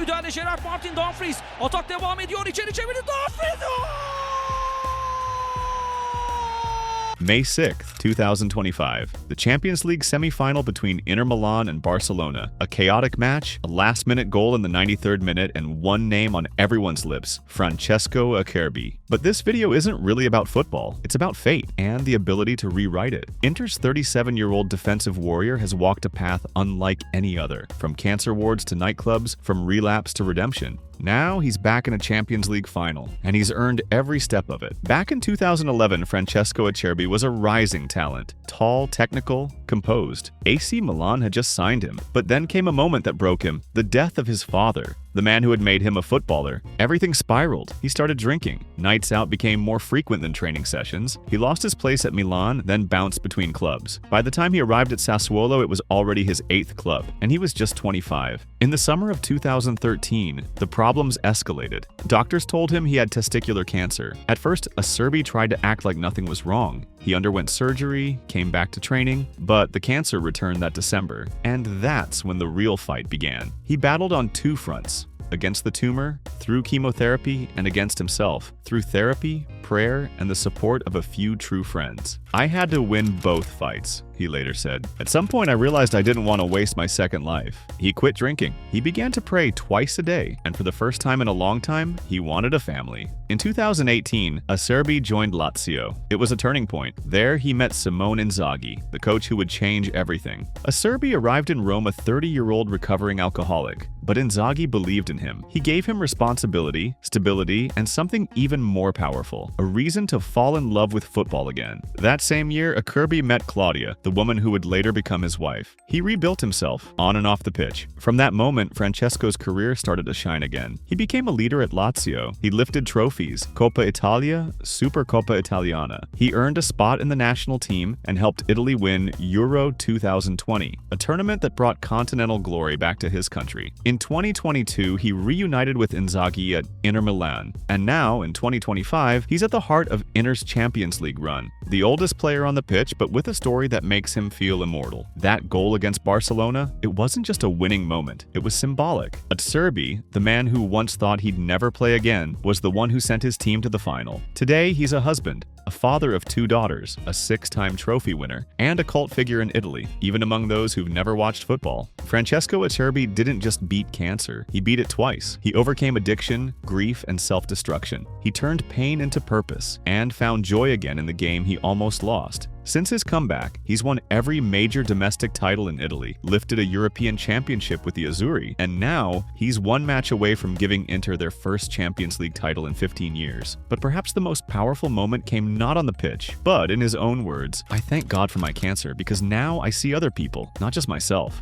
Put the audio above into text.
müdahale Gerard Martin Dumfries. Atak devam ediyor. İçeri çevirdi Dumfries. May 6th, 2025, the Champions League semi-final between Inter Milan and Barcelona. A chaotic match, a last-minute goal in the 93rd minute, and one name on everyone's lips, Francesco Acerbi. But this video isn't really about football. It's about fate and the ability to rewrite it. Inter's 37-year-old defensive warrior has walked a path unlike any other, from cancer wards to nightclubs, from relapse to redemption. Now he's back in a Champions League final, and he's earned every step of it. Back in 2011, Francesco Acerbi was a rising talent. Tall, technical, composed. AC Milan had just signed him, but then came a moment that broke him: the death of his father, the man who had made him a footballer. Everything spiraled. He started drinking. Nights out became more frequent than training sessions. He lost his place at Milan, then bounced between clubs. By the time he arrived at Sassuolo, it was already his 8th club, and he was just 25. In the summer of 2013, the problems escalated. Doctors told him he had testicular cancer. At first, Acerbi tried to act like nothing was wrong. He underwent surgery, came back to training, but the cancer returned that December. And that's when the real fight began. He battled on 2 fronts: against the tumor, through chemotherapy, and against himself, through therapy, prayer, and the support of a few true friends. "I had to win both fights," he later said. "At some point, I realized I didn't want to waste my second life." He quit drinking. He began to pray twice a day, and for the first time in a long time, he wanted a family. In 2018, Acerbi joined Lazio. It was a turning point. There, he met Simone Inzaghi, the coach who would change everything. Acerbi arrived in Rome a 30-year-old recovering alcoholic, but Inzaghi believed in him. He gave him responsibility, stability, and something even more powerful: a reason to fall in love with football again. That same year, Acerbi met Claudia, the woman who would later become his wife. He rebuilt himself, on and off the pitch. From that moment, Francesco's career started to shine again. He became a leader at Lazio. He lifted trophies: Coppa Italia, Supercoppa Italiana. He earned a spot in the national team and helped Italy win Euro 2020, a tournament that brought continental glory back to his country. In 2022, he reunited with Inzaghi at Inter Milan, and now, in 2025, he's at the heart of Inter's Champions League run. The oldest player on the pitch, but with a story that makes him feel immortal. That goal against Barcelona, it wasn't just a winning moment, it was symbolic. Acerbi, the man who once thought he'd never play again, was the one who sent his team to the final. Today, he's a husband, a father of 2 daughters, a 6-time trophy winner, and a cult figure in Italy, even among those who've never watched football. Francesco Acerbi didn't just beat cancer, he beat it twice. He overcame addiction, grief, and self-destruction. He turned pain into purpose and found joy again in the game he almost lost. Since his comeback, he's won every major domestic title in Italy, lifted a European championship with the Azzurri, and now he's 1 match away from giving Inter their first Champions League title in 15 years. But perhaps the most powerful moment came not on the pitch, but in his own words: "I thank God for my cancer because now I see other people, not just myself."